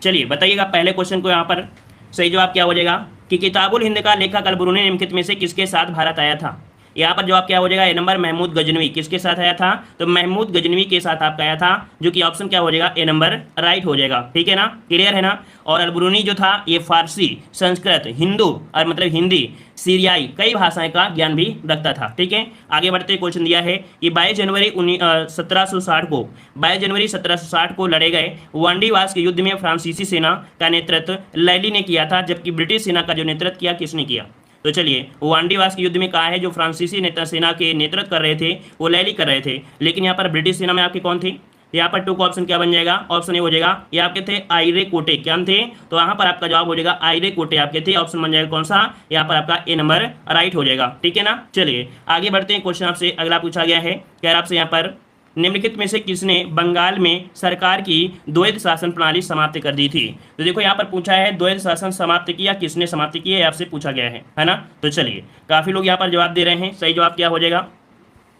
चलिए बताइएगा पहले क्वेश्चन को यहाँ पर सही जवाब क्या हो जाएगा कि किताबुल हिंद का लेखक अलबरूनी निम्नलिखित में से किसके साथ भारत आया था। यहाँ पर जवाब क्या हो जाएगा ए नंबर महमूद गजनवी। किसके साथ आया था, तो महमूद गजनवी के साथ आपका आया था, जो कि ऑप्शन क्या हो जाएगा ए नंबर राइट हो जाएगा। ठीक है ना, क्लियर है ना। और अलबरूनी जो था ये फारसी, संस्कृत, हिंदू और मतलब हिंदी, सीरियाई कई भाषाएं का ज्ञान भी रखता था। ठीक है, आगे बढ़ते क्वेश्चन दिया है कि 22 जनवरी 1760 को लड़े गए वांडीवास के युद्ध में फ्रांसीसी सेना का नेतृत्व लैली ने किया था, जबकि ब्रिटिश सेना का जो नेतृत्व किया किसने किया। तो चलिए वांडीवास के युद्ध में कहा है जो फ्रांसीसी नेता सेना के नेतृत्व कर रहे थे वो लैली कर रहे थे, लेकिन यहाँ पर ब्रिटिश सेना में आपके कौन थे। यहाँ पर टू का ऑप्शन क्या बन जाएगा, ऑप्शन ए हो जाएगा, ये आपके थे आयरे कोटे। क्या थे, तो यहाँ पर आपका जवाब हो जाएगा आयरे कोटे आपके थे। ऑप्शन बन जाएगा कौन सा, यहाँ पर आपका ए नंबर राइट हो जाएगा। ठीक है ना, चलिए आगे बढ़ते हैं। क्वेश्चन आपसे अगला पूछा गया है, क्या आपसे यहाँ पर निम्नलिखित में से किसने बंगाल में सरकार की द्वैध शासन प्रणाली समाप्त कर दी थी। तो देखो यहाँ पर पूछा है द्वैध शासन समाप्त किया, किसने समाप्त किया, आपसे पूछा गया है ना। तो चलिए काफी लोग यहाँ पर जवाब दे रहे हैं, सही जवाब क्या हो जाएगा।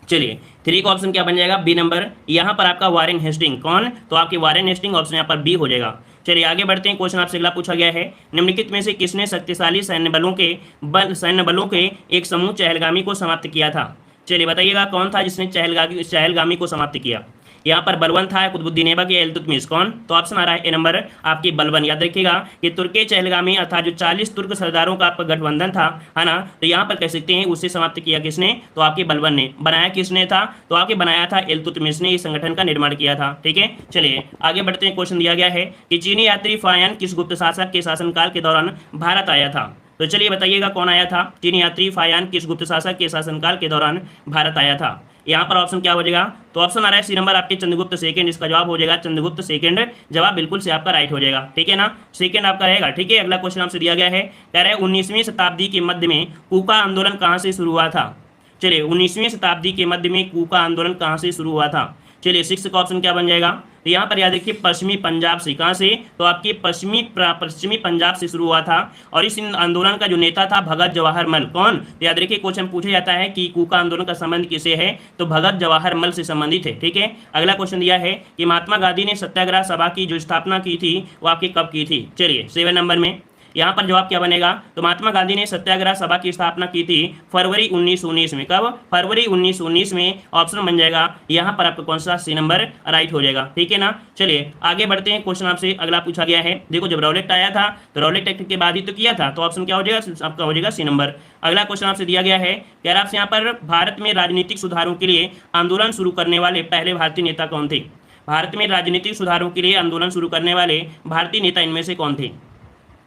चलिए 3 का ऑप्शन क्या बन जाएगा, बी नंबर। यहाँ पर आपका वारेन हेस्टिंग, कौन, तो आपके वारेन हेस्टिंग, ऑप्शन यहाँ पर बी हो जाएगा। चलिए आगे बढ़ते हैं। क्वेश्चन आपसे अगला पूछा गया है, निम्नलिखित में से किसने शक्तिशाली सैन्य बलों के एक समूह चहलगामी को समाप्त किया था। चलिए बताइएगा कौन था जिसने चहलगामी को समाप्त किया। यहाँ पर बलबन था, कुतुबुद्दीन ऐबक या इल्तुतमिश, कौन, तो ऑप्शन आ रहा है ए नंबर आपकी बलबन। याद रखिएगा कि तुर्के चहलगामी अर्थात जो 40 तुर्क सरदारों का आपका गठबंधन था, है ना, तो यहाँ पर कह सकते हैं उसे समाप्त किया किसने, तो आपके बलबन ने। बनाया किसने था, तो आपके बनाया था इल्तुतमिश ने, इस संगठन का निर्माण किया था। ठीक है, चलिए आगे बढ़ते हैं। क्वेश्चन दिया गया है कि चीनी यात्री फायान किस गुप्त शासक के शासनकाल के दौरान भारत आया था। तो चलिए बताइएगा कौन आया था, चीनी यात्री फायान किस गुप्त शासक के शासनकाल के दौरान भारत आया था। यहाँ पर ऑप्शन क्या हो जाएगा, तो ऑप्शन आ रहा है सी नंबर आपके चंद्रगुप्त सेकंड। इसका जवाब हो जाएगा चंद्रगुप्त सेकंड, जवाब बिल्कुल से आपका राइट हो जाएगा। ठीक है ना, सेकंड आपका रहेगा। ठीक है, अगला क्वेश्चन आपसे दिया गया है, कह रहा है 19वीं शताब्दी के मध्य में कूका आंदोलन कहाँ से शुरू हुआ था। चलिए 19वीं शताब्दी के मध्य में कूका आंदोलन कहाँ से शुरू हुआ था। चलिए 6 का ऑप्शन क्या बन जाएगा, तो यहाँ पर याद रखिए पश्चिमी पंजाब से। कहाँ से, तो आपकी पश्चिमी पंजाब से शुरू हुआ था। और इस आंदोलन का जो नेता था भगत जवाहर मल, कौन, तो याद रखिए क्वेश्चन पूछा जाता है कि कूका आंदोलन का संबंध किसे है, तो भगत जवाहर मल से संबंधित है। ठीक है, अगला क्वेश्चन दिया है कि महात्मा गांधी ने सत्याग्रह सभा की जो स्थापना की थी वो आपकी कब की थी। चलिए 7 नंबर में यहाँ पर जवाब क्या बनेगा, तो महात्मा गांधी ने सत्याग्रह सभा की स्थापना की थी फरवरी 1919 में। कब, फरवरी 1919 में। ऑप्शन बन जाएगा यहाँ पर आपका कौन सा, सी नंबर राइट हो जाएगा। ठीक है ना, चलिए आगे बढ़ते हैं। क्वेश्चन आपसे अगला पूछा गया है, देखो जब रॉलेट आया था तो रॉलेट एक्ट के बाद ही तो किया था, तो ऑप्शन क्या हो जाएगा, आपका हो जाएगा सी नंबर। अगला क्वेश्चन आपसे दिया गया है, क्या आपसे यहाँ पर भारत में राजनीतिक सुधारों के लिए आंदोलन शुरू करने वाले पहले भारतीय नेता कौन थे। भारत में राजनीतिक सुधारों के लिए आंदोलन शुरू करने वाले भारतीय नेता इनमें से कौन थे।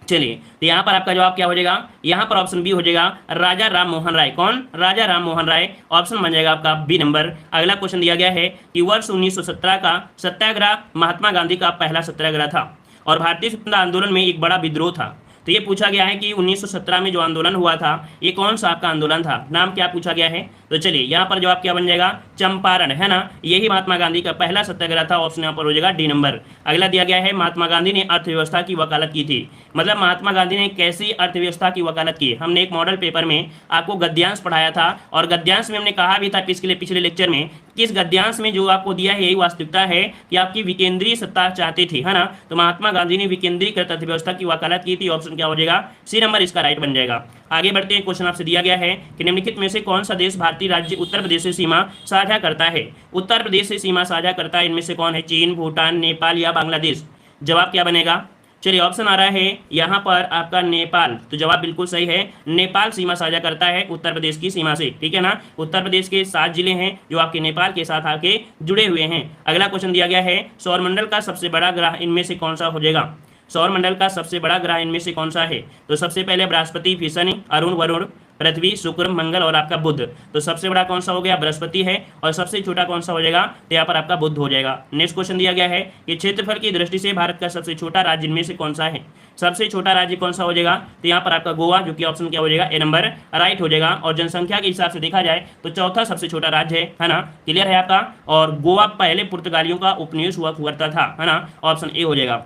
चलिए तो यहाँ पर आपका जवाब क्या हो जाएगा, यहाँ पर ऑप्शन बी हो जाएगा राजा राम मोहन राय। कौन, राजा राम मोहन राय, ऑप्शन बन जाएगा आपका बी नंबर। अगला क्वेश्चन दिया गया है कि वर्ष 1917 का सत्याग्रह महात्मा गांधी का पहला सत्याग्रह था और भारतीय स्वतंत्रता आंदोलन में एक बड़ा विद्रोह था। तो ये पूछा गया है कि 1917 में जो आंदोलन हुआ था ये कौन सा आपका आंदोलन था, नाम क्या पूछा गया है। तो चलिए यहाँ पर जवाब क्या बन जाएगा, चंपारण, है ना, यही महात्मा गांधी का पहला सत्याग्रह था। ऑप्शन यहाँ पर हो जाएगा डी नंबर। अगला दिया गया है महात्मा गांधी ने अर्थव्यवस्था की वकालत की थी। मतलब महात्मा गांधी ने कैसी अर्थव्यवस्था की वकालत की। हमने एक मॉडल पेपर में आपको गद्यांश पढ़ाया था और गद्यांश में हमने कहा भी था पिछले लेक्चर में कि इस गद्यांश में जो आपको दिया है यही वास्तविकता है कि आपकी विकेंद्रीय सत्ता चाहती थी, है ना। तो महात्मा गांधी ने विकेंद्रीकृत अर्थव्यवस्था की वकालत की थी। ऑप्शन क्या हो जाएगा, सी नंबर इसका राइट बन जाएगा। आगे बढ़ते हैं। क्वेश्चन आपसे दिया गया है कि निम्नलिखित में से कौन सा देश भारतीय राज्य उत्तर प्रदेश से सीमा साझा करता है। उत्तर प्रदेश से सीमा साझा करता है इनमें से कौन है, चीन, भूटान, नेपाल या बांग्लादेश। जवाब क्या बनेगा, चलिए ऑप्शन आ रहा है यहाँ पर आपका नेपाल। तो जवाब बिल्कुल सही है, नेपाल सीमा साझा करता है उत्तर प्रदेश की सीमा से। ठीक है ना, उत्तर प्रदेश के 7 जिले हैं जो आपके नेपाल के साथ आके जुड़े हुए हैं। अगला क्वेश्चन दिया गया है सौरमंडल का सबसे बड़ा ग्रह इनमें से कौन सा हो जाएगा। सौरमंडल का सबसे बड़ा ग्रह इनमें से कौन सा है। तो सबसे पहले बृहस्पति, फिर शनि, अरुण, वरुण, पृथ्वी, शुक्र, मंगल और आपका बुध। तो सबसे बड़ा कौन सा हो गया, बृहस्पति है। और सबसे छोटा कौन सा हो जाएगा, तो यहाँ पर आपका बुध हो जाएगा। नेक्स्ट क्वेश्चन दिया गया है कि क्षेत्रफल की दृष्टि से भारत का सबसे छोटा राज्य इनमें से कौन सा है। सबसे छोटा राज्य कौन सा हो जाएगा, तो यहाँ पर आपका गोवा, जो कि ऑप्शन क्या हो जाएगा, ए नंबर राइट हो जाएगा। और जनसंख्या के हिसाब से देखा जाए तो चौथा सबसे छोटा राज्य है ना, क्लियर है आपका। और गोवा पहले पुर्तगालियों का उपनिवेश हुआ करता था, है ना, ऑप्शन ए हो जाएगा।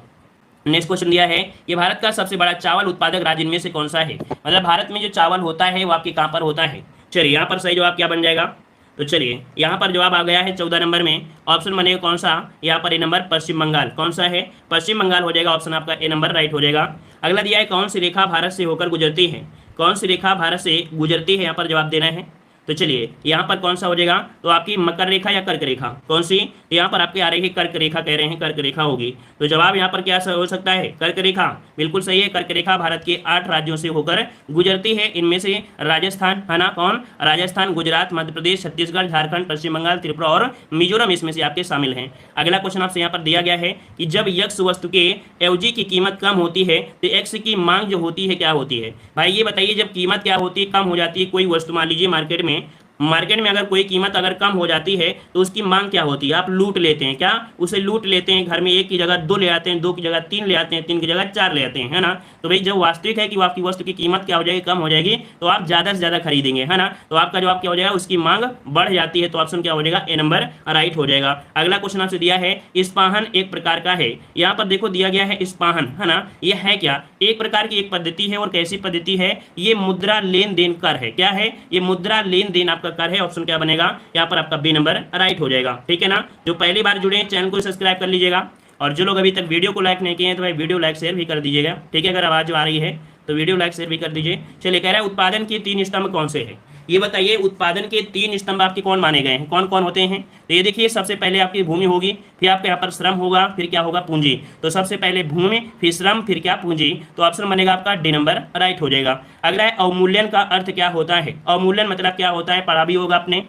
नेक्स्ट क्वेश्चन दिया है कि भारत का सबसे बड़ा चावल उत्पादक राज्य इनमें से कौन सा है। मतलब भारत में जो चावल होता है वो आपके कहाँ पर होता है। चलिए यहाँ पर सही जवाब क्या बन जाएगा, तो चलिए यहाँ पर जवाब आ गया है 14 नंबर में। ऑप्शन बनेगा कौन सा, यहाँ पर ए नंबर पश्चिम बंगाल। कौन सा है, पश्चिम बंगाल हो जाएगा। ऑप्शन आपका ए नंबर राइट हो जाएगा। अगला दिया है कौन सी रेखा भारत से होकर गुजरती है, कौन सी रेखा भारत से गुजरती है, यहाँ पर जवाब देना है। तो चलिए यहाँ पर कौन सा हो जाएगा, तो आपकी मकर रेखा या कर्क रेखा, कौन सी, यहाँ पर आपके आ रही है कर्क रेखा, कह रहे हैं कर्क रेखा होगी। तो जवाब यहाँ पर क्या हो सकता है, कर्क रेखा, बिल्कुल सही है। कर्क रेखा भारत के 8 राज्यों से होकर गुजरती है। इनमें से राजस्थान है ना, कौन, राजस्थान, गुजरात, मध्य प्रदेश, छत्तीसगढ़, झारखंड, पश्चिम बंगाल, त्रिपुरा और मिजोरम इसमें से आपके शामिल हैं। अगला क्वेश्चन आपसे यहाँ पर दिया गया है कि जब यक्स वस्तु के एवजी की कीमत कम होती है तो एक्स की मांग जो होती है क्या होती है। भाई ये बताइए, जब कीमत क्या होती है, कम हो जाती है कोई वस्तु, मान लीजिए मार्केट में अगर कोई कीमत अगर कम हो जाती है तो उसकी मांग क्या होती है, आप लूट लेते हैं, क्या उसे लूट लेते हैं, घर में एक की जगह 2 ले आते हैं, 2 की जगह 3 ले आते हैं, 3 की जगह 4 ले आते हैं, है ना। तो भाई जब वास्तविक है कि आपकी वस्तु की कीमत क्या हो जाएगी, कम हो जाएगी, तो आप ज़्यादा से ज़्यादा खरीदेंगे, है ना। तो आपका जवाब क्या हो जाएगा, उसकी मांग बढ़ जाती है। तो ऑप्शन क्या हो जाएगा, ए नंबर राइट हो जाएगा। अगला क्वेश्चन आपसे दिया है इस्पाहन एक प्रकार का है। यहाँ पर देखो दिया गया है इस्पाहन, है ना, ये है क्या, एक प्रकार की एक पद्धति है। और कैसी पद्धति है, ये मुद्रा लेन देन कर है। क्या है, ये मुद्रा लेन देन आपका कर है। ऑप्शन क्या बनेगा, यहाँ पर आपका बी नंबर राइट हो जाएगा। ठीक है ना। जो पहली बार जुड़े हैं चैनल को सब्सक्राइब कर लीजिएगा, और जो लोग अभी तक वीडियो को लाइक नहीं किए हैं तो भाई वीडियो लाइक शेयर भी कर दीजिएगा। ठीक है, अगर आवाज आ रही है तो वीडियो लाइक शेयर भी कर दीजिए। चलिए, कह रहा है उत्पादन के 3 स्तंभ कौन से हैं, ये बताइए। उत्पादन के 3 स्तंभ आपके कौन माने गए हैं, कौन कौन होते हैं। तो ये देखिए, सबसे पहले आपकी भूमि होगी, फिर आपके यहाँ पर श्रम होगा, फिर क्या होगा, पूंजी। तो सबसे पहले भूमि, फिर श्रम, फिर क्या, पूंजी। तो ऑप्शन बनेगा आपका डी नंबर राइट हो जाएगा। अगला है अवमूल्यन का अर्थ क्या होता है। अवमूल्यन मतलब क्या होता है, पढ़ा भी होगा आपने।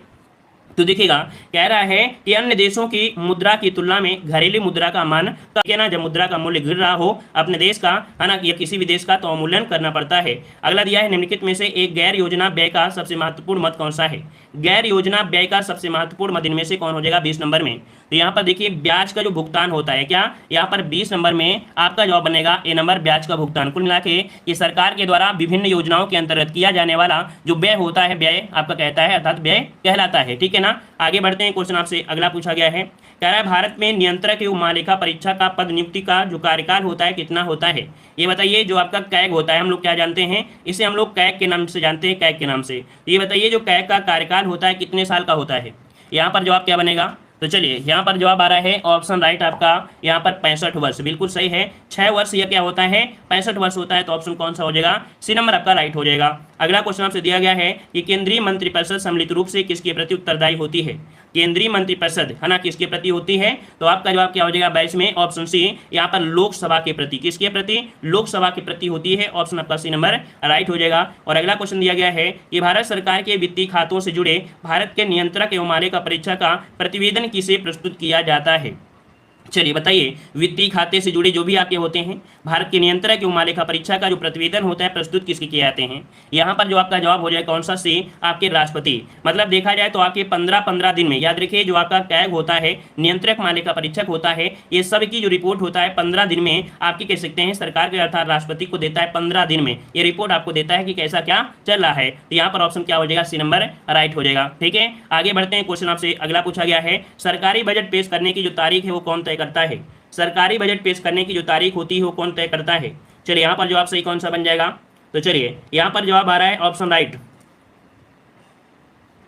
तो देखिएगा, कह रहा है कि अन्य देशों की मुद्रा की तुलना में घरेलू मुद्रा का मान क्या ना, जब मुद्रा का मूल्य गिर रहा हो अपने देश का, है ना, या किसी भी देश का, तो अवमूल्यन करना पड़ता है। अगला दिया है निम्नलिखित में से एक गैर योजना व्यय का सबसे महत्वपूर्ण मत कौन सा है। गैर योजना व्यय का सबसे महत्वपूर्ण मत इनमें से कौन हो जाएगा, 20 नंबर में। तो यहाँ पर देखिए ब्याज का जो भुगतान होता है, क्या यहाँ पर 20 नंबर में आपका जवाब बनेगा ए नंबर, ब्याज का भुगतान। कुल मिला के कि सरकार के द्वारा विभिन्न योजनाओं के अंतर्गत किया जाने वाला जो व्यय होता है, व्यय आपका कहता है, अर्थात व्यय कहलाता है। ठीक है ना। आगे बढ़ते हैं, क्वेश्चन आपसे अगला पूछा गया है, कह रहा है भारत में नियंत्रक एवं महालेखा परीक्षा का पद नियुक्ति का जो कार्यकाल होता है कितना होता है। ये बताइए, जो आपका कैग होता है, हम लोग क्या जानते हैं, इसे हम लोग कैग के नाम से जानते हैं, कैग के नाम से। तो ये बताइए, जो कैग का कार्यकाल होता है कितने साल का होता है। यहाँ पर जवाब क्या बनेगा, तो चलिए यहाँ पर जवाब आ रहा है ऑप्शन राइट आपका, यहाँ पर 65 वर्ष, बिल्कुल सही है। 6 वर्ष यह क्या होता है, 65 वर्ष होता है। तो ऑप्शन कौन सा हो जाएगा, सी नंबर आपका राइट हो जाएगा। अगला क्वेश्चन आपसे दिया गया है कि केंद्रीय मंत्रिपरिषद सम्मिलित रूप से किसके प्रति उत्तरदायी होती है। केंद्रीय मंत्रिपरिषद, है ना, किसके प्रति होती है। तो आपका जवाब क्या हो जाएगा 22 में, ऑप्शन सी, यहाँ पर लोकसभा के प्रति, किसके प्रति, लोकसभा के प्रति होती है। ऑप्शन आपका सी नंबर राइट हो जाएगा। और अगला क्वेश्चन दिया गया है कि भारत सरकार के वित्तीय खातों से जुड़े भारत के नियंत्रक एवं महालेखा परीक्षा का प्रतिवेदन किसे प्रस्तुत किया जाता है। चलिए बताइए, वित्तीय खाते से जुड़े जो भी आपके होते हैं, भारत के नियंत्रक एवं महालेखा परीक्षा का जो प्रतिवेदन होता है प्रस्तुत किसके किए जाते हैं। यहाँ पर जो आपका जवाब हो जाए कौन सा, सी, आपके राष्ट्रपति। मतलब देखा जाए तो आपके 15-15 दिन में, याद रखिए, जो आपका कैग होता है, नियंत्रक महालेखा परीक्षक होता है, ये सब की जो रिपोर्ट होता है 15 दिन में आपकी कह सकते हैं सरकार के अर्थात राष्ट्रपति को देता है। 15 दिन में ये रिपोर्ट आपको देता है कि कैसा क्या चल रहा है। तो यहाँ पर ऑप्शन क्या हो जाएगा, सी नंबर राइट हो जाएगा। ठीक है, आगे बढ़ते हैं, क्वेश्चन आपसे अगला पूछा गया है, सरकारी बजट पेश करने की जो तारीख है वो कौन तय करता है। सरकारी बजट पेश करने की जो तारीख होती है वो कौन तय करता है। चलिए यहाँ पर जवाब सही कौन सा बन जाएगा, तो चलिए यहाँ पर जवाब आ रहा है ऑप्शन राइट।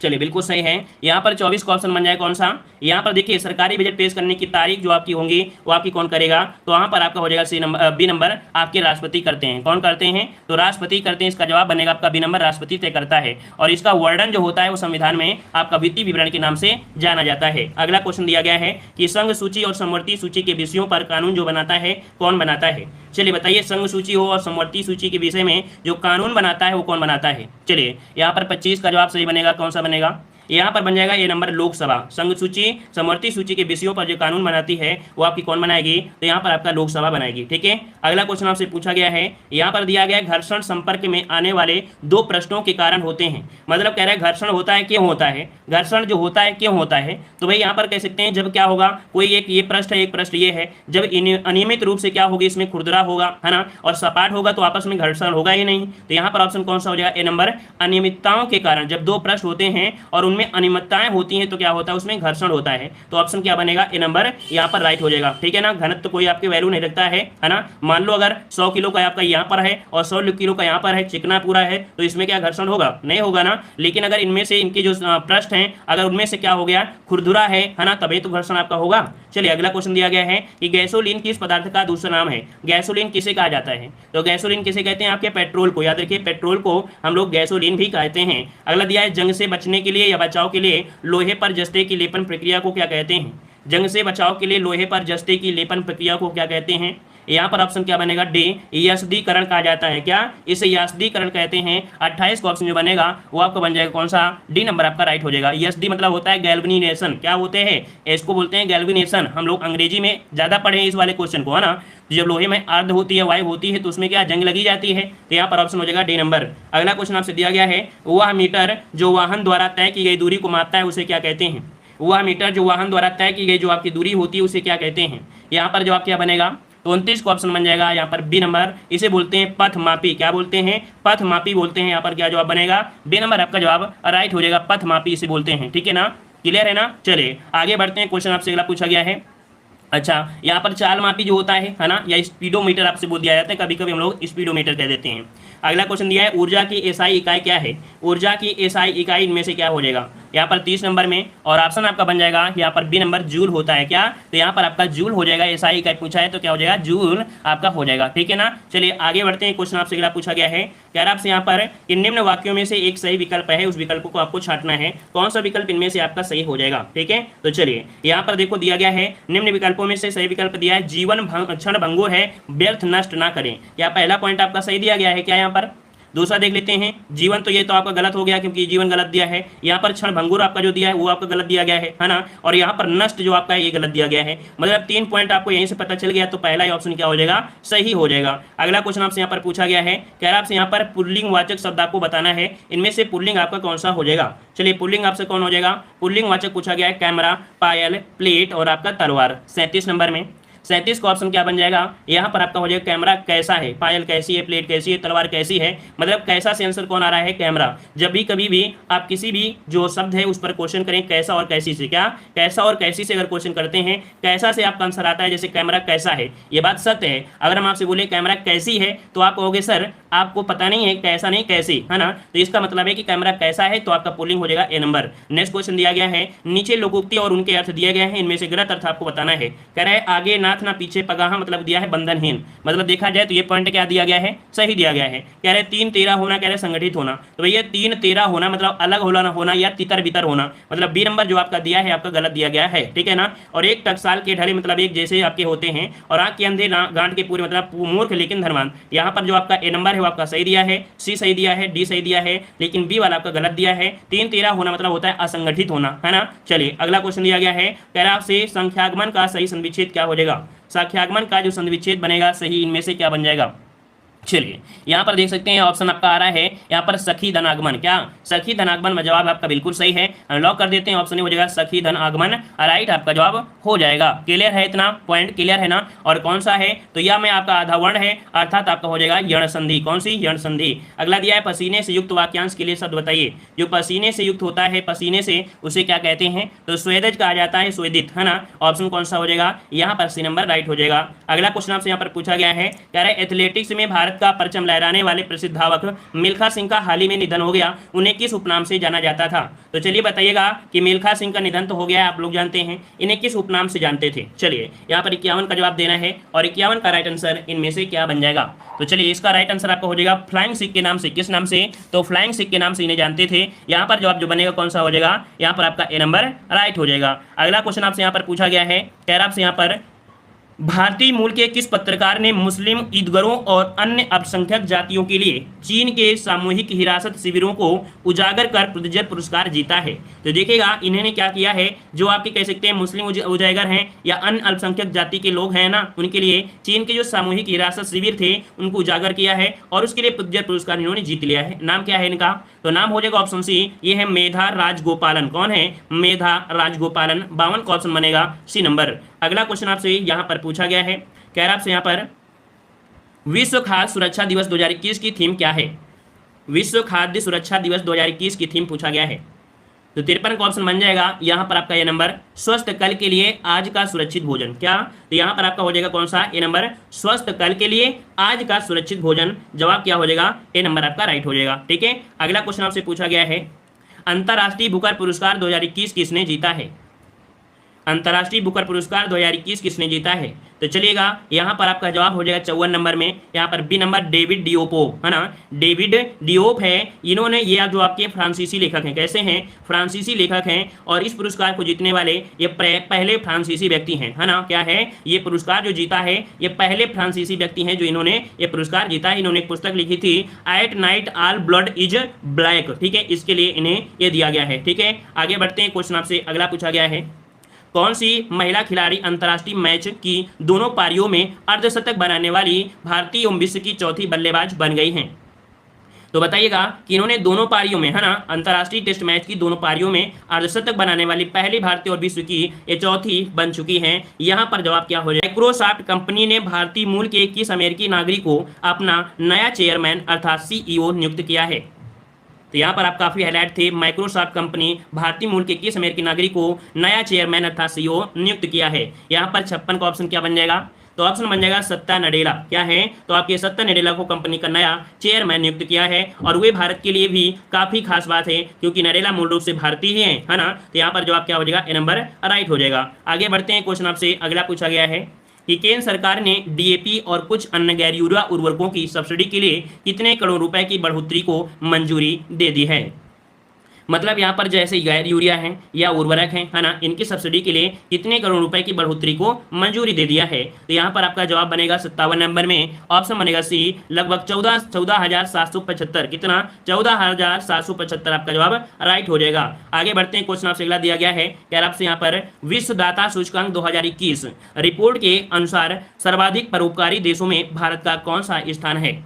चलिए बिल्कुल सही है। यहाँ पर 24 का ऑप्शन बन जाए कौन सा, यहाँ पर देखिए सरकारी बजट पेश करने की तारीख जो आपकी होंगी वो आपकी कौन करेगा, तो वहाँ पर आपका हो जाएगा सी नंबर, बी नंबर आपके राष्ट्रपति करते हैं। कौन करते हैं, तो राष्ट्रपति करते हैं। इसका जवाब बनेगा आपका बी नंबर, राष्ट्रपति तय करता है। और इसका वर्णन जो होता है वो संविधान में आपका वित्तीय विवरण के नाम से जाना जाता है। अगला क्वेश्चन दिया गया है कि संघ सूची और समवर्ती सूची के विषयों पर कानून जो बनाता है कौन बनाता है। चलिए बताइए, संघ सूची हो और समवर्ती सूची के विषय में जो कानून बनाता है वो कौन बनाता है। चलिए यहाँ पर 25 का जवाब सही बनेगा, कौन सा बनेगा, यहाँ पर बन जाएगा ये नंबर, लोकसभा। संघ सूची समवर्ती सूची के विषयों पर जो कानून बनाती है वो आपकी कौन बनाएगी, तो यहाँ पर आपका लोकसभा बनाएगी। ठीक है, अगला क्वेश्चन आपसे पूछा गया है, यहाँ पर दिया गया घर्षण संपर्क में आने वाले 2 प्रश्नों के कारण होते हैं। मतलब कह रहा है घर्षण होता है, क्यों होता है, घर्षण जो होता है क्यों होता है। तो भाई यहाँ पर कह सकते हैं जब क्या होगा, कोई एक ये पृष्ठ है, एक पृष्ठ ये है, जब अनियमित रूप से क्या होगी, इसमें खुरदरा होगा, है ना, और सपाट होगा तो आपस में घर्षण होगा ही नहीं। तो यहाँ पर ऑप्शन कौन सा हो जाएगा, ए नंबर, अनियमितताओं के कारण। जब 2 पृष्ठ होते हैं और उनमें जिनमें अनियमितताएं होती हैं तो क्या होता है, उसमें घर्षण होता है। तो ऑप्शन क्या बनेगा, ए नंबर यहाँ पर राइट हो जाएगा। ठीक है ना, घनत्व कोई आपकी वैल्यू नहीं रखता है ना। मान लो अगर 100 किलो का आपका यहाँ पर है और 100 किलो का यहाँ पर है, चिकना पूरा है, तो इसमें क्या घर्षण होगा, नहीं होगा ना। लेकिन अगर इनमें से इनके जो पृष्ठ हैं अगर उनमें से क्या हो गया, खुरदुरा है ना, तभी तो घर्षण आपका होगा। चलिए अगला क्वेश्चन दिया गया है कि गैसोलीन किस पदार्थ का दूसरा नाम है। गैसोलीन किसे कहा जाता है, तो गैसोलीन किसे कहते हैं, आपके पेट्रोल को। याद रखिए पेट्रोल को हम लोग गैसोलीन भी कहते हैं। अगला दिया है जंग से बचने के लिए या बचाव के लिए लोहे पर जस्ते की लेपन प्रक्रिया को क्या कहते हैं। जंग से बचाव के लिए लोहे पर जस्ते की लेपन प्रक्रिया को क्या कहते हैं। यहाँ पर ऑप्शन क्या बनेगा, डी, यस्दीकरण कहा जाता है। क्या, इसे यस्दीकरण कहते हैं। 28 का ऑप्शन जो बनेगा वो आपका बन जाएगा कौन सा, डी नंबर आपका राइट हो जाएगा। यस्दी मतलब होता है गैल्वेनाइजेशन। क्या होते हैं, इसको बोलते हैं गैल्वेनाइजेशन। हम लोग अंग्रेजी में ज्यादा पढ़े हैं इस वाले क्वेश्चन को, है ना। जब लोहे में अर्ध होती है, वायु होती है, तो उसमें क्या जंग लगी जाती है। तो यहाँ पर ऑप्शन हो जाएगा डी नंबर। अगला क्वेश्चन आपसे दिया गया है, वह मीटर जो वाहन द्वारा तय की गई दूरी को मापता है उसे क्या कहते हैं। वह मीटर जो वाहन द्वारा तय की गई जो आपकी दूरी होती है उसे क्या कहते हैं। यहाँ पर जवाब क्या बनेगा, तो 29 का ऑप्शन बन जाएगा यहाँ पर बी नंबर। इसे बोलते हैं पथ मापी। क्या बोलते हैं, पथ मापी बोलते हैं। यहाँ पर क्या जवाब बनेगा, बी नंबर आपका जवाब राइट हो जाएगा, पथ मापी इसे बोलते हैं। ठीक है ना, क्लियर है ना। चलिए आगे बढ़ते हैं, क्वेश्चन आपसे अगला पूछा गया है। अच्छा, यहाँ पर चाल मापी जो होता है ना, या स्पीडोमीटर आपसे बोल दिया जाता है, कभी कभी हम लोग स्पीडोमीटर कह देते हैं। अगला क्वेश्चन दिया है, ऊर्जा की एसआई इकाई क्या है। ऊर्जा की एसआई इकाई इनमें से क्या हो जाएगा, यहाँ पर 30 नंबर में, और ऑप्शन आपका बन जाएगा यहाँ पर बी नंबर, जूल होता है। क्या, तो यहाँ पर आपका जूल हो जाएगा। एसआई इकाई पूछा है तो क्या हो जाएगा, जूल आपका हो जाएगा। ठीक है ना। चलिए आगे बढ़ते हैं, क्वेश्चन आपसे अगला पूछा गया है, क्या आपसे यहाँ पर कि निम्न वाक्यों में से एक सही विकल्प है, उस विकल्प को आपको छांटना है, कौन सा विकल्प इनमें से आपका सही हो जाएगा। ठीक है, तो चलिए यहाँ पर देखो दिया गया है, निम्न विकल्पों में से सही विकल्प दिया है, जीवन क्षण भंगुर है, व्यर्थ नष्ट ना करें। क्या पहला पॉइंट आपका सही दिया गया है क्या। यहाँ पर दूसरा देख लेते हैं, जीवन, तो ये तो आपका गलत हो गया क्योंकि जीवन गलत दिया है। यहाँ पर क्षण भंगुर आपका जो दिया है वो आपका गलत दिया गया है ना। और यहाँ पर नष्ट जो आपका है ये गलत दिया गया है। मतलब 3 पॉइंट आपको यहीं से पता चल गया, तो पहला ही ऑप्शन क्या हो जाएगा, सही हो जाएगा। अगला क्वेश्चन आपसे यहाँ पर पूछा गया है, क्या आपसे यहाँ पर पुल्लिंग वाचक शब्द आपको बताना है, इनमें से पुल्लिंग आपका कौन सा हो जाएगा। चलिए पुल्लिंग आपसे कौन हो जाएगा, पुल्लिंग वाचक पूछा गया है, कैमरा, पायल, प्लेट और आपका तलवार। 37 नंबर में 37 का ऑप्शन क्या बन जाएगा, यहाँ पर आपका हो जाएगा कैमरा कैसा है, पायल कैसी है, प्लेट कैसी है, तलवार कैसी है। मतलब कैसा से आंसर कौन आ रहा है, कैमरा। जब भी कभी भी आप किसी भी जो शब्द है उस पर क्वेश्चन करें कैसा और कैसी से, क्या कैसा और कैसी से अगर क्वेश्चन करते हैं, कैसा से आपका आंसर आता है। जैसे कैमरा कैसा है, ये बात सत्य है। अगर हम आपसे बोले कैमरा कैसी है तो आप कहोगे सर आपको पता नहीं है, कैसा नहीं कैसी, है ना। तो इसका मतलब है कि कैमरा कैसा है, तो आपका पुल्लिंग हो जाएगा ए नंबर। नेक्स्ट क्वेश्चन दिया गया है, नीचे लोकोक्ति और उनके अर्थ दिए गए हैं, इनमें से गलत अर्थ आपको बताना है। कह रहा है आगे नाथ ना पीछे पगाहा, मतलब दिया है बंधनहीन। मतलब देखा जाए तो ये पॉइंट क्या दिया गया है, सही दिया गया है। कह रहे 3 तेरा होना, कह रहे संगठित होना। तो भैया 3 तेरा होना मतलब अलग होना या तितर बितर होना, मतलब बी नंबर जो आपका दिया है आपका गलत दिया गया है। ठीक है ना। और एक टकसाल के ढले मतलब एक जैसे आपके होते हैं, और आंख के अंधे गांठ के पूरे मतलब मूर्ख लेकिन धनवान। यहाँ पर जो आपका ए नंबर है वो आपका सही दिया है, सी सही दिया है, डी सही दिया है, लेकिन बी वाला आपका गलत दिया है। 3 तेरा होना मतलब होता है असंगठित होना, है ना। चलिए अगला क्वेश्चन दिया गया है, कह रहा आपसे संख्यागमन का सही संविच्छेद क्या हो जाएगा। संख्यागमन का जो संविच्छेद बनेगा सही इनमें से क्या बन जाएगा। चलिए यहाँ पर देख सकते हैं ऑप्शन आपका आ रहा है यहाँ पर सखी धन आगमन। क्या सखी धन आगमन में जवाब आपका बिल्कुल सही है, लॉक कर देते हैं। ऑप्शन हो जाएगा सखी धन आगमन, राइट आपका जवाब हो जाएगा। क्लियर है, इतना पॉइंट क्लियर है ना। और कौन सा है, तो यह में आपका आधा वर्ण है, अर्थात आपका हो जाएगा यण संधि। कौन सी, यण संधि। अगला दिया है पसीने से युक्त वाक्यांश के लिए शब्द बताइए। जो पसीने से युक्त होता है, पसीने से, उसे क्या कहते हैं, तो स्वेदज कहा जाता है, स्वेदित, है ना। ऑप्शन कौन सा हो जाएगा, यहाँ पर सी नंबर राइट हो जाएगा। अगला क्वेश्चन आपसे यहाँ पर पूछा गया है, कह रहे एथलेटिक्स में भारत का परचम लहराने वाले प्रसिद्ध धावक मिल्खा सिंह का हाल ही में निधन हो गया, उन्हें किस उपनाम से जाना जाता था। तो चलिए बताइएगा कि मिल्खा सिंह का निधन तो हो गया आप लोग जानते हैं, इन्हें किस उपनाम से जानते थे। चलिए यहाँ पर 51 का जवाब देना है, और 51 का राइट आंसर इनमें से क्या बन जाएगा। तो चलिए इसका राइट आंसर आपका हो जाएगा फ्लाइंग सिख के नाम से। किस नाम से, तो फ्लाइंग सिख के नाम से इन्हें जानते थे। यहाँ पर जवाब जो बनेगा कौन सा हो जाएगा, यहाँ पर आपका ए नंबर राइट हो जाएगा। अगला क्वेश्चन आपसे यहाँ पर पूछा गया है, कह रहा आपसे यहाँ पर भारतीय मूल के किस पत्रकार ने मुस्लिम ईदगरों और अन्य अल्पसंख्यक जातियों के लिए चीन के सामूहिक हिरासत शिविरों को उजागर कर प्रित्जर पुरस्कार जीता है। तो देखिएगा इन्होंने क्या किया है, जो आपके कह सकते हैं मुस्लिम उजागर हैं या अन्य अल्पसंख्यक जाति के लोग हैं ना, उनके लिए चीन के जो सामूहिक हिरासत शिविर थे उनको उजागर किया है, और उसके लिए प्रित्जर पुरस्कार इन्होंने जीत लिया है। नाम क्या है इनका, तो नाम हो जाएगा ऑप्शन सी, ये है मेधा राजगोपालन। कौन है, मेधा राजगोपालन। 52 का ऑप्शन बनेगा सी नंबर। अगला क्वेश्चन आपसे यहाँ पर पूछा गया है, कह रहा आपसे यहाँ पर विश्व खाद्य सुरक्षा दिवस 2021 की थीम क्या है। विश्व खाद्य सुरक्षा दिवस 2021 की थीम पूछा गया है। तो 53 का ऑप्शन बन जाएगा यहाँ पर आपका ये नंबर, स्वस्थ कल के लिए आज का सुरक्षित भोजन। क्या, तो यहाँ पर आपका हो जाएगा कौन सा, ये नंबर, स्वस्थ कल के लिए आज का सुरक्षित भोजन। जवाब क्या हो जाएगा, ये नंबर आपका राइट हो जाएगा। ठीक है, अगला क्वेश्चन आपसे पूछा गया है, अंतर्राष्ट्रीय बुकर पुरस्कार 2021 किसने जीता है? अंतर्राष्ट्रीय बुकर पुरस्कार 2021 किसने जीता है? तो चलिएगा यहाँ पर आपका जवाब हो जाएगा 54 नंबर में, यहाँ पर बी नंबर, डेविड डिओपो, है ना, डेविड डिओप है। इन्होंने, ये जो आपके फ्रांसीसी लेखक हैं, कैसे हैं, फ्रांसीसी लेखक हैं, और इस पुरस्कार को जीतने वाले ये पहले फ्रांसीसी व्यक्ति हैं, है ना। क्या है, ये पुरस्कार जो जीता है ये पहले फ्रांसीसी व्यक्ति हैं जो इन्होंने ये पुरस्कार जीता है। इन्होंने एक पुस्तक लिखी थी, at night all blood is black. ठीक है, इसके लिए इन्हें ये दिया गया है। ठीक है, आगे बढ़ते हैं, क्वेश्चन आपसे अगला पूछा गया है, कौन सी महिला खिलाड़ी अंतर्राष्ट्रीय मैच की दोनों पारियों में अर्धशतक बनाने वाली भारतीय एवं विश्व की चौथी बल्लेबाज बन गई हैं? तो बताइएगा कि इन्होंने दोनों पारियों में, है ना, अंतर्राष्ट्रीय टेस्ट मैच की दोनों पारियों में अर्धशतक बनाने वाली पहली भारतीय और विश्व की ये चौथी बन चुकी हैं। यहाँ पर जवाब क्या हो जाए, माइक्रोसॉफ्ट कंपनी ने भारतीय मूल के किस अमेरिकी नागरिक को अपना नया चेयरमैन अर्थात CEO नियुक्त किया है? तो यहाँ पर आप काफी हाईलाइट थे, माइक्रोसॉफ्ट कंपनी भारतीय मूल के किस अमेरिकी नागरिक को नया चेयरमैन अर्थात CEO नियुक्त किया है? यहाँ पर 56 का ऑप्शन क्या बन जाएगा, तो ऑप्शन बन जाएगा सत्या नडेला। क्या है, तो आपके सत्या नडेला को कंपनी का नया चेयरमैन नियुक्त किया है, और वे भारत के लिए भी काफी खास बात है क्योंकि नडेला मूल रूप से भारतीय ही है ना। तो यहाँ पर जवाब क्या हो जाएगा, ए नंबर राइट हो जाएगा। आगे बढ़ते हैं, क्वेश्चन आपसे अगला पूछा गया है कि केंद्र सरकार ने DAP और कुछ अन्य गैर यूरिया उर्वरकों की सब्सिडी के लिए कितने करोड़ रुपए की बढ़ोतरी को मंजूरी दे दी है? मतलब यहाँ पर जैसे गैर यूरिया है या उर्वरक है ना, इनकी सब्सिडी के लिए कितने करोड़ रुपए की बढ़ोतरी को मंजूरी दे दिया है? तो यहाँ पर आपका जवाब बनेगा 57 नंबर में, ऑप्शन बनेगा सी, लगभग 14,775। कितना, 14,775 आपका जवाब राइट हो जाएगा। आगे बढ़ते हैं, क्वेश्चन आपसे अगला दिया गया है, यार आपसे यहाँ पर विश्व दाता सूचकांक 2021 रिपोर्ट के अनुसार सर्वाधिक परोपकारी देशों में भारत का कौन सा स्थान है?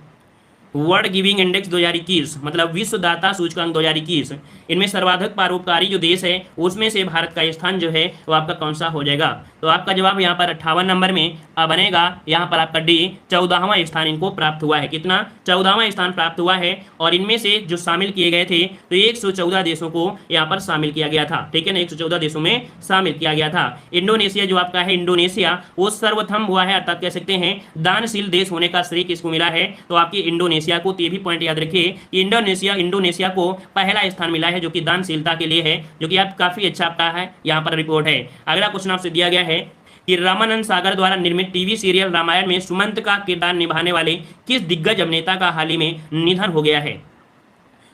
वर्ल्ड गिविंग इंडेक्स 2021 मतलब विश्व दाता सूचकांक 2021, इनमें सर्वाधिक परोपकारी जो देश है उसमें से भारत का स्थान जो है वो आपका कौन सा हो जाएगा? तो आपका जवाब यहाँ पर 58 नंबर में बनेगा, यहाँ पर आपका डी 14वां स्थान इनको प्राप्त हुआ है। कितना, 14वां स्थान प्राप्त हुआ है, और इनमें से जो शामिल किए गए थे तो 114 देशों को यहाँ पर शामिल किया गया था। ठीक है ना, 114 देशों में शामिल किया गया था। इंडोनेशिया जो आपका है, इंडोनेशिया वो सर्वप्रथम हुआ है, अर्थात कह सकते हैं दानशील देश होने का श्रेय किसको मिला है? तो आपकी इंडोनेशिया को। ये भी पॉइंट याद रखिए कि इंडोनेशिया को पहला स्थान मिला है जो कि दानशीलता के लिए है, जो कि आप काफी अच्छा आपका है यहाँ पर रिपोर्ट है। अगला क्वेश्चन आपसे दिया गया है कि रामानंद सागर द्वारा निर्मित टीवी सीरियल रामायण में सुमंत का किरदार निभाने वाले किस दिग्गज अभिनेता का हाल ही में निधन हो गया है?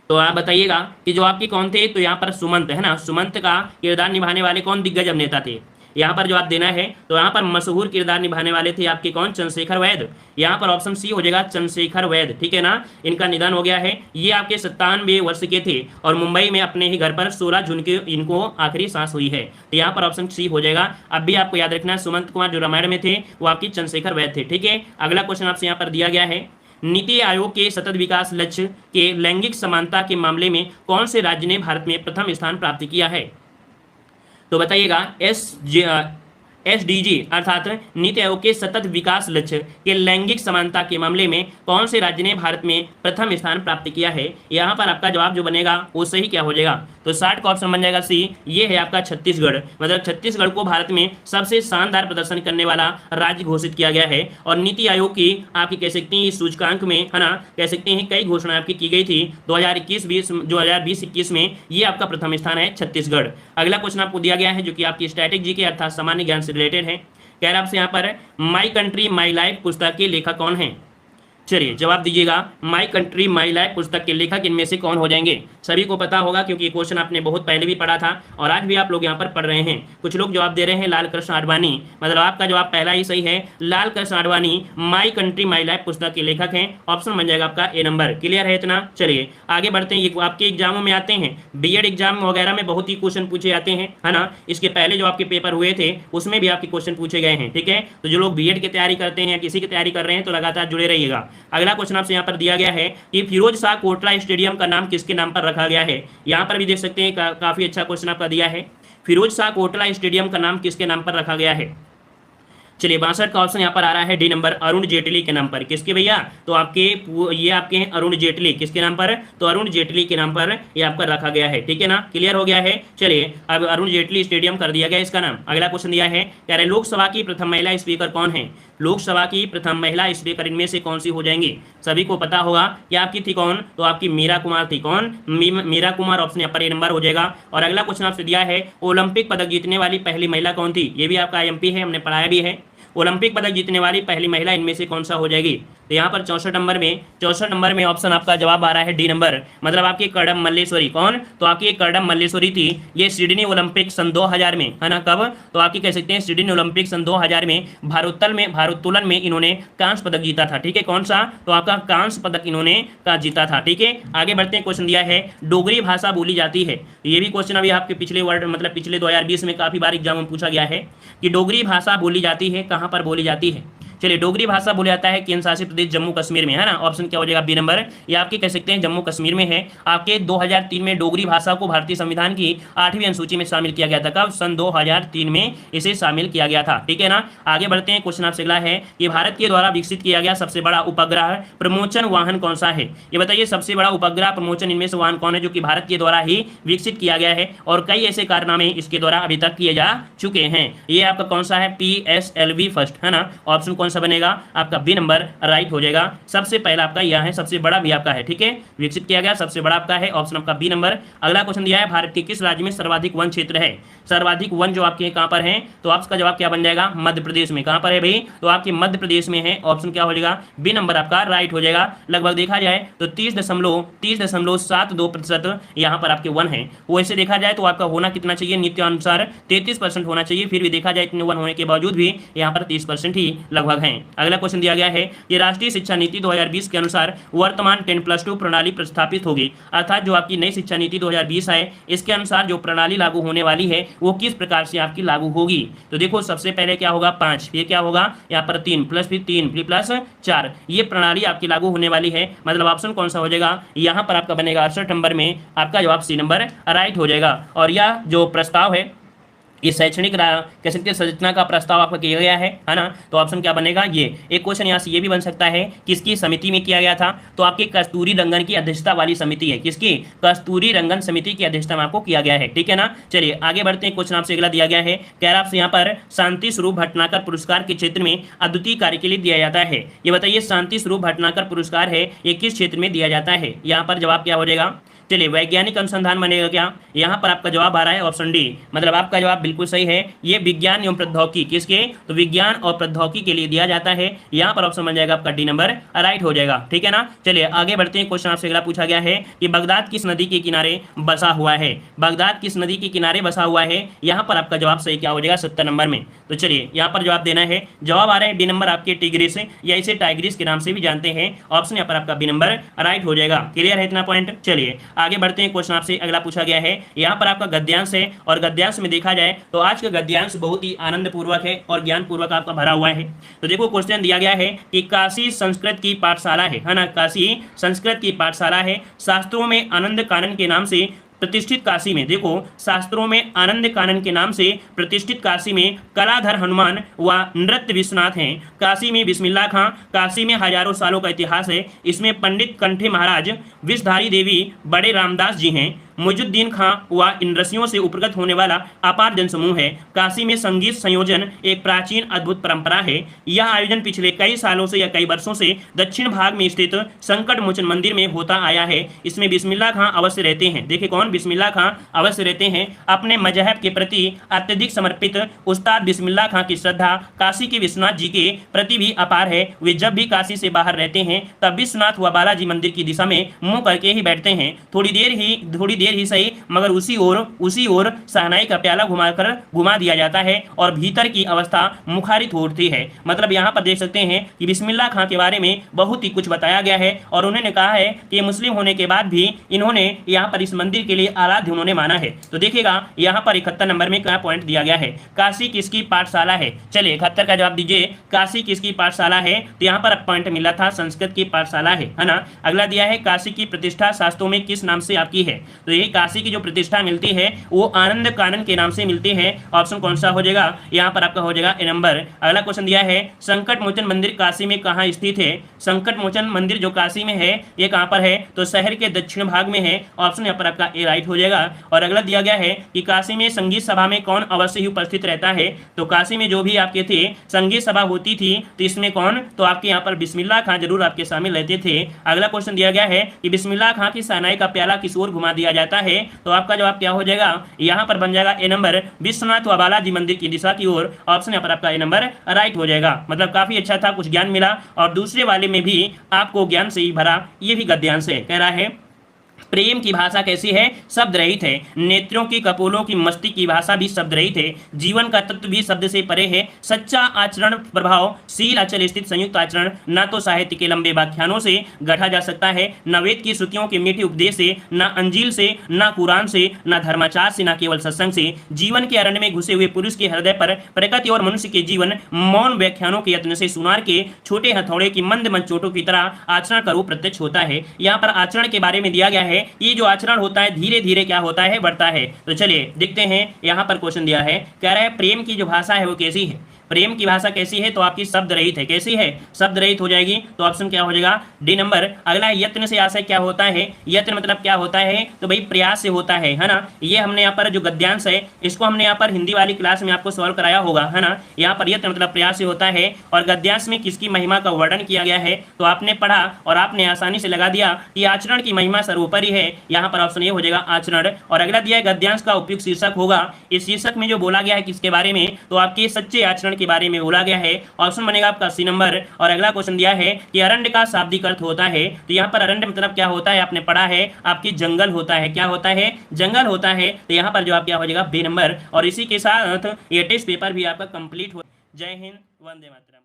तो आप बताइएगा कि जो आपके कौन थे? तो यहाँ पर सुमंत है ना, सुमंत का किरदार निभाने वाले कौन दिग्गज अभिनेता थे? यहाँ पर जवाब देना है, तो यहाँ पर मशहूर किरदार निभाने वाले थे आपके कौन? चंद्रशेखर वैद्य। यहाँ पर ऑप्शन सी हो जाएगा, चंद्रशेखर वैद्य। ठीक है ना, इनका निधन हो गया है। ये आपके 97 वर्ष के थे और मुंबई में अपने ही घर पर 16 जून के इनको आखिरी सांस हुई है। तो यहाँ पर ऑप्शन सी हो जाएगा। अब भी आपको याद रखना है, सुमंत कुमार जो रामायण में थे वो आपकी चंद्रशेखर वैद्य थे। ठीक है, अगला क्वेश्चन आपसे यहाँ पर दिया गया है, नीति आयोग के सतत विकास लक्ष्य के लैंगिक समानता के मामले में कौन से राज्य ने भारत में प्रथम स्थान प्राप्त किया है? तो बताइएगा, SDG अर्थात नीति आयोग के सतत विकास लक्ष्य के लैंगिक समानता के मामले में कौन से राज्य ने भारत में प्रथम स्थान प्राप्त किया है? यहाँ पर आपका जवाब जो बनेगा वो सही क्या हो जाएगा? तो 60 का ऑप्शन बन जाएगा सी, ये है आपका छत्तीसगढ़। मतलब छत्तीसगढ़ को भारत में सबसे शानदार प्रदर्शन करने वाला राज्य घोषित किया गया है। और नीति आयोग की आपकी कह सकते हैं सूचकांक में, है ना, कह सकते हैं कई घोषणाएं आपकी की गई थी 2020-21 में, ये आपका प्रथम स्थान है छत्तीसगढ़। अगला क्वेश्चन आपको दिया गया है जो कि आपकी स्टैटिक जी के अर्थात सामान्य ज्ञान से रिलेटेड है। कह रहा आपसे यहाँ पर माई कंट्री माई लाइफ पुस्तक के लेखक कौन है? चलिए जवाब दीजिएगा, माई कंट्री माई लाइफ पुस्तक के लेखक इनमें से कौन हो जाएंगे? सभी को पता होगा क्योंकि ये क्वेश्चन आपने बहुत पहले भी पढ़ा था और आज भी आप लोग यहाँ पर पढ़ रहे हैं। कुछ लोग जवाब दे रहे हैं लाल कृष्ण आडवाणी, मतलब आपका जवाब पहला ही सही है। Lal Krishna Advani my country my life पुस्तक के लेखक हैं। ऑप्शन बन जाएगा आपका ए नंबर। क्लियर है इतना? चलिए आगे बढ़ते हैं। ये आपके एग्जामों में आते हैं, बीएड एग्जाम वगैरह में बहुत ही क्वेश्चन पूछे जाते हैं, है ना। इसके पहले जो आपके पेपर हुए थे उसमें भी आपके क्वेश्चन पूछे गए हैं। ठीक है, तो जो लोग बीएड की तैयारी करते हैं, किसी की तैयारी कर रहे हैं, तो लगातार जुड़े रहिएगा। अगला क्वेश्चन आपसे यहाँ पर दिया गया है कि फिरोज शाह कोटला स्टेडियम का नाम किसके नाम पर रखा गया है? यहाँ पर भी देख सकते हैं काफी अच्छा क्वेश्चन आपका दिया है। फिरोज शाह कोटला स्टेडियम का नाम किसके नाम पर रखा गया है? चलिए 62 का ऑप्शन यहाँ पर आ रहा है डी नंबर, अरुण जेटली के नाम पर। किसके भैया? तो आपके ये आपके हैं अरुण जेटली। किसके नाम पर? तो अरुण जेटली के नाम पर ये आपका रखा गया है। ठीक है ना, क्लियर हो गया है। चलिए अब अरुण जेटली स्टेडियम कर दिया गया इसका नाम। अगला क्वेश्चन दिया है, कह रहे लोकसभा की प्रथम महिला स्पीकर कौन है? लोकसभा की प्रथम महिला स्पीकर इनमें से कौन सी हो जाएंगी? सभी को पता होगा कि आपकी थी कौन? तो आपकी मीरा कुमार थी। कौन? मीरा कुमार, ऑप्शन यहाँ पर ए नंबर हो जाएगा। और अगला क्वेश्चन आपसे दिया है, ओलंपिक पदक जीतने वाली पहली महिला कौन थी? ये भी आपका आईएमपी है, हमने पढ़ाया भी है। ओलंपिक पदक जीतने वाली पहली महिला इनमें से कौन सा हो जाएगी? तो यहाँ पर 64 नंबर में ऑप्शन आपका जवाब आ रहा है डी नंबर, मतलब आपकी कर्दम मल्लेश्वरी। कौन? तो आपकी कर्दम मल्लेश्वरी थी। ये सिडनी ओलंपिक सन 2000 में, है ना, कब? तो आपकी कह सकते हैं सिडनी ओलंपिक सन 2000 में भारोत्तोलन में इन्होंने कांस्य पदक जीता था। ठीक है, कौन सा? तो आपका कांस्य पदक इन्होंने का जीता था। ठीक है, आगे बढ़ते हैं। क्वेश्चन दिया है, डोगरी भाषा बोली जाती है। ये भी क्वेश्चन अभी आपके पिछले वर्ड मतलब पिछले 2020 में काफी बार एग्जाम में पूछा गया है कि डोगरी भाषा बोली जाती है, कहाँ पर बोली जाती है? चलिए, डोगरी भाषा बोला जाता है केंद्र शासित प्रदेश जम्मू कश्मीर में, है ना। ऑप्शन क्या हो जाएगा? B number. ये आपके कह सकते हैं जम्मू कश्मीर में है। आपके 2003 में डोगरी भाषा को भारतीय संविधान की 8वीं अनुसूची में शामिल किया गया था। कब? सन 2003 में इसे शामिल किया गया था। ठीक है ना, आगे बढ़ते हैं। क्वेश्चन आपसे अगला है कि भारत के द्वारा विकसित किया गया सबसे बड़ा उपग्रह प्रमोचन वाहन कौन सा है? ये बताइए, सबसे बड़ा उपग्रह प्रमोचन इनमें से वाहन कौन है जो कि भारत के द्वारा ही विकसित किया गया है और कई ऐसे कारनामे इसके द्वारा अभी तक किए जा चुके हैं? ये आपका कौन सा है? PSLV फर्स्ट, है ना। ऑप्शन कौन सा बनेगा? आपका बी नंबर राइट हो जाएगा। सबसे पहला आपका यह है, सबसे बड़ा भी आपका है। ठीक है, विकसित किया गया सबसे बड़ा आपका है, ऑप्शन आपका बी नंबर। अगला क्वेश्चन दिया है, भारत के किस राज्य में सर्वाधिक वन क्षेत्र है? सर्वाधिक वन जो आपके कहां पर है? तो आपका जवाब क्या बन जाएगा? मध्य प्रदेश में। कहां पर है भाई? तो आपके मध्य प्रदेश में है। ऑप्शन क्या हो जाएगा? बी नंबर आपका राइट हो जाएगा। लगभग देखा जाए तो 30.72% यहाँ पर आपके वन है। वो ऐसे देखा जाए तो आपका होना कितना चाहिए? नित्यानुसार 33% होना चाहिए। फिर भी देखा जाए इतने वन होने के बावजूद भी यहाँ पर 30% ही लगभग है। अगला क्वेश्चन दिया गया है कि राष्ट्रीय शिक्षा नीति 2020 के अनुसार वर्तमान 10+2 प्रणाली प्रस्थापित होगी, अर्थात जो आपकी नई शिक्षा नीति 2020 है इसके अनुसार जो प्रणाली लागू होने वाली है वो किस प्रकार से आपकी लागू होगी? तो देखो, सबसे पहले क्या होगा? 5, ये क्या होगा? यहाँ पर 3 प्लस फिर 3 प्लस 4, ये प्रणाली आपकी लागू होने वाली है। मतलब ऑप्शन कौन सा हो जाएगा? यहाँ पर आपका बनेगा 68 नंबर में आपका जवाब सी नंबर राइट हो जाएगा। और यह जो प्रस्ताव है, ये शैक्षणिक कह सकते हैं संरचना का प्रस्ताव आपका किया गया है ना। तो ऑप्शन क्या बनेगा? ये। एक क्वेश्चन यहाँ से ये भी बन सकता है, किसकी समिति में किया गया था? तो आपकी कस्तूरी रंगन की अध्यक्षता वाली समिति है। किसकी? कस्तूरी रंगन समिति की अध्यक्षता में आपको किया गया है। ठीक है ना, चलिए आगे बढ़ते हैं। क्वेश्चन आपसे अगला दिया गया है, कह रहा आपसे यहाँ पर शांति स्वरूप भटनागर पुरस्कार के क्षेत्र में अद्वितीय कार्य के लिए दिया जाता है। ये बताइए, शांति स्वरूप भटनागर पुरस्कार है ये किस क्षेत्र में दिया जाता है? यहाँ पर जवाब क्या हो जाएगा? चलिए, वैज्ञानिक अनुसंधान बनेगा क्या? यहाँ पर आपका जवाब आ रहा है ऑप्शन डी, मतलब आपका जवाब बिल्कुल सही है। ये विज्ञान एवं प्रौद्योगिकी, किसके? तो विज्ञान और प्रौद्योगिकी के लिए दिया जाता है। यहाँ पर ऑप्शन बन जाएगा आपका डी नंबर राइट हो जाएगा। ठीक है ना, चलिए आगे बढ़ते हैं। क्वेश्चन आपसे अगला पूछा गया है कि बगदाद किस नदी के किनारे बसा हुआ है? बगदाद किस नदी के किनारे बसा हुआ है? यहाँ पर आपका जवाब सही क्या हो जाएगा? 70 नंबर में। तो चलिए यहाँ पर जवाब देना है। जवाब आ रहा है डी नंबर आपके टिग्रिस, या इसे टाइग्रिस के नाम से भी जानते हैं। ऑप्शन यहाँ पर आपका बी नंबर राइट हो जाएगा। क्लियर है इतना पॉइंट? चलिए आगे बढ़ते हैं। क्वेश्चन आपसे अगला पूछा गया है, यहाँ पर आपका गद्यांश है और गद्यांश में देखा जाए तो आज का गद्यांश बहुत ही आनंद पूर्वक है और ज्ञान पूर्वक आपका भरा हुआ है। तो देखो, क्वेश्चन दिया गया है कि काशी संस्कृत की पाठशाला है ना, काशी संस्कृत की पाठशाला है, शास्त्रों में आनंद कानन के नाम से प्रतिष्ठित काशी में, देखो शास्त्रों में आनंद कानन के नाम से प्रतिष्ठित काशी में कलाधर हनुमान व नृत्य विश्वनाथ हैं। काशी में बिस्मिल्लाह खां, काशी में हजारों सालों का इतिहास है। इसमें पंडित कंठे महाराज, विषधारी देवी, बड़े रामदास जी हैं। मुजुद्दीन खां व इन ऋषियों से उपगत होने वाला अपार जनसमूह है। काशी में संगीत संयोजन एक प्राचीन अद्भुत परंपरा है। यह आयोजन पिछले कई सालों से या कई वर्षों से दक्षिण भाग में स्थित संकट मोचन मंदिर में होता आया है। इसमें बिस्मिल्लाह खां अवश्य रहते हैं। देखिए कौन? बिस्मिल्लाह खां अवश्य रहते हैं। अपने मजहब के प्रति अत्यधिक समर्पित उस्ताद बिस्मिल्लाह खां की श्रद्धा काशी के विश्वनाथ जी के प्रति भी अपार है। वे जब भी काशी से बाहर रहते हैं तब विश्वनाथ व बालाजी मंदिर की दिशा में मुंह करके ही बैठते हैं। थोड़ी देर ही सही, मगर उसी ओर शहनाई का प्याला घुमा दिया जाता है और भीतर की अवस्था मुखारित होती है। मतलब यहाँ पर देख सकते हैं कि बिस्मिल्लाह खां के बारे में बहुत ही कुछ बताया गया है और उन्होंने कहा है कि मुस्लिम होने के बाद भी इन्होंने यहाँ पर इस मंदिर के लिए आराध्य उन्होंने माना है। तो देखिएगा यहाँ पर 71 नंबर में क्या पॉइंट दिया गया है, काशी किसकी पाठशाला है? चलिए 71 का जवाब दीजिए, काशी किसकी पाठशाला है? तो यहाँ पर पॉइंट मिला था संस्कृत की पाठशाला है ना। अगला दिया है, काशी की प्रतिष्ठा शास्त्रों में किस नाम से आपकी है? तो तो यही काशी की जो प्रतिष्ठा मिलती है वो आनंद कानन के नाम से मिलती है। ऑप्शन कौन सा हो जाएगा, यहाँ पर आपका हो जाएगा ए नंबर। अगला क्वेश्चन दिया है संकट मोचन मंदिर काशी में कहाँ स्थित है। संकट मोचन मंदिर जो काशी में है ये कहाँ पर है, तो शहर के दक्षिण भाग में है। ऑप्शन यहाँ पर आपका ए राइट हो जाएगा। और अगला दिया गया है कि काशी में संगीत सभा में कौन अवश्य ही उपस्थित रहता है। तो काशी में जो भी आपके थे संगीत सभा होती थी तो इसमें कौन, तो आपके यहाँ पर बिस्मिल्लाह खां जरूर आपके शामिल रहते थे। अगला क्वेश्चन दिया गया है कि बिस्मिल्लाह खां की शहनाई का प्याला किस ओर घुमा दिया जाता है। तो आपका जवाब क्या हो जाएगा, यहाँ पर बन जाएगा ए नंबर, विश्वनाथ व बालाजी मंदिर की दिशा की ओर। ऑप्शन यहाँ पर आपका ए नंबर राइट हो जाएगा। मतलब काफी अच्छा था, कुछ ज्ञान मिला। और दूसरे वाले में भी आपको ज्ञान से ही भरा, ये भी गद्यांश है। कह रहा है प्रेम की भाषा कैसी है, शब्द रहित है। नेत्रों की कपोलों की मस्ती की भाषा भी शब्द रहित है। जीवन का तत्व भी शब्द से परे है। सच्चा आचरण प्रभावशील अचल स्थित संयुक्त आचरण न तो साहित्य के लंबे व्याख्यानों से गढ़ा जा सकता है, न वेद की श्रुतियों के मीठे उपदेश से, न अंजील से, न कुरान से, न धर्माचार से, न केवल सत्संग से। जीवन के अरण्य में घुसे हुए पुरुष के हृदय पर प्रकृति और मनुष्य के जीवन मौन व्याख्यानों के यत्न से सुनार के छोटे हथौड़े की मंद मंद चोटों की तरह आचरण का रूप प्रत्यक्ष होता है। यहाँ पर आचरण के बारे में दिया गया है, ये जो आचरण होता है धीरे धीरे क्या होता है, बढ़ता है। तो चलिए देखते हैं, यहाँ पर क्वेश्चन दिया है, कह रहा है प्रेम की जो भाषा है वो कैसी है। प्रेम की भाषा कैसी है, तो आपकी शब्द रहित है। कैसी है, शब्द रहित हो जाएगी। तो ऑप्शन क्या हो जाएगा, डी नंबर। अगला यत्न से आशय क्या होता है। यत्न मतलब क्या होता है, तो भाई प्रयास से होता है ना। ये हमने यहाँ पर जो गद्यांश है इसको हमने यहाँ पर हिंदी वाली क्लास में आपको सॉल्व कराया होगा, है ना। यहाँ पर यत्न मतलब प्रयास से होता है। और गद्यांश में किसकी महिमा का वर्णन किया गया है, तो आपने पढ़ा और आपने आसानी से लगा दिया कि आचरण की महिमा सर्वोपरि है। यहाँ पर ऑप्शन ये हो जाएगा आचरण। और अगला दिया है गद्यांश का उपयुक्त शीर्षक होगा। इस शीर्षक में जो बोला गया है किसके बारे में, तो आपके सच्चे आचरण के बारे में बोला गया है। ऑप्शन बनेगा आपका सी नंबर। और अगला क्वेश्चन दिया है कि अरण्य का शाब्दिक अर्थ होता है। तो यहाँ पर अरण्य मतलब क्या होता है, आपने पढ़ा है, आपकी जंगल होता है। क्या होता है, जंगल होता है। तो यहाँ पर जवाब क्या हो जाएगा, बी नंबर। और इसी के साथ ये टेस्ट पेपर भी आपका कंप्लीट हो। जय हिंद, वंदे मातरम।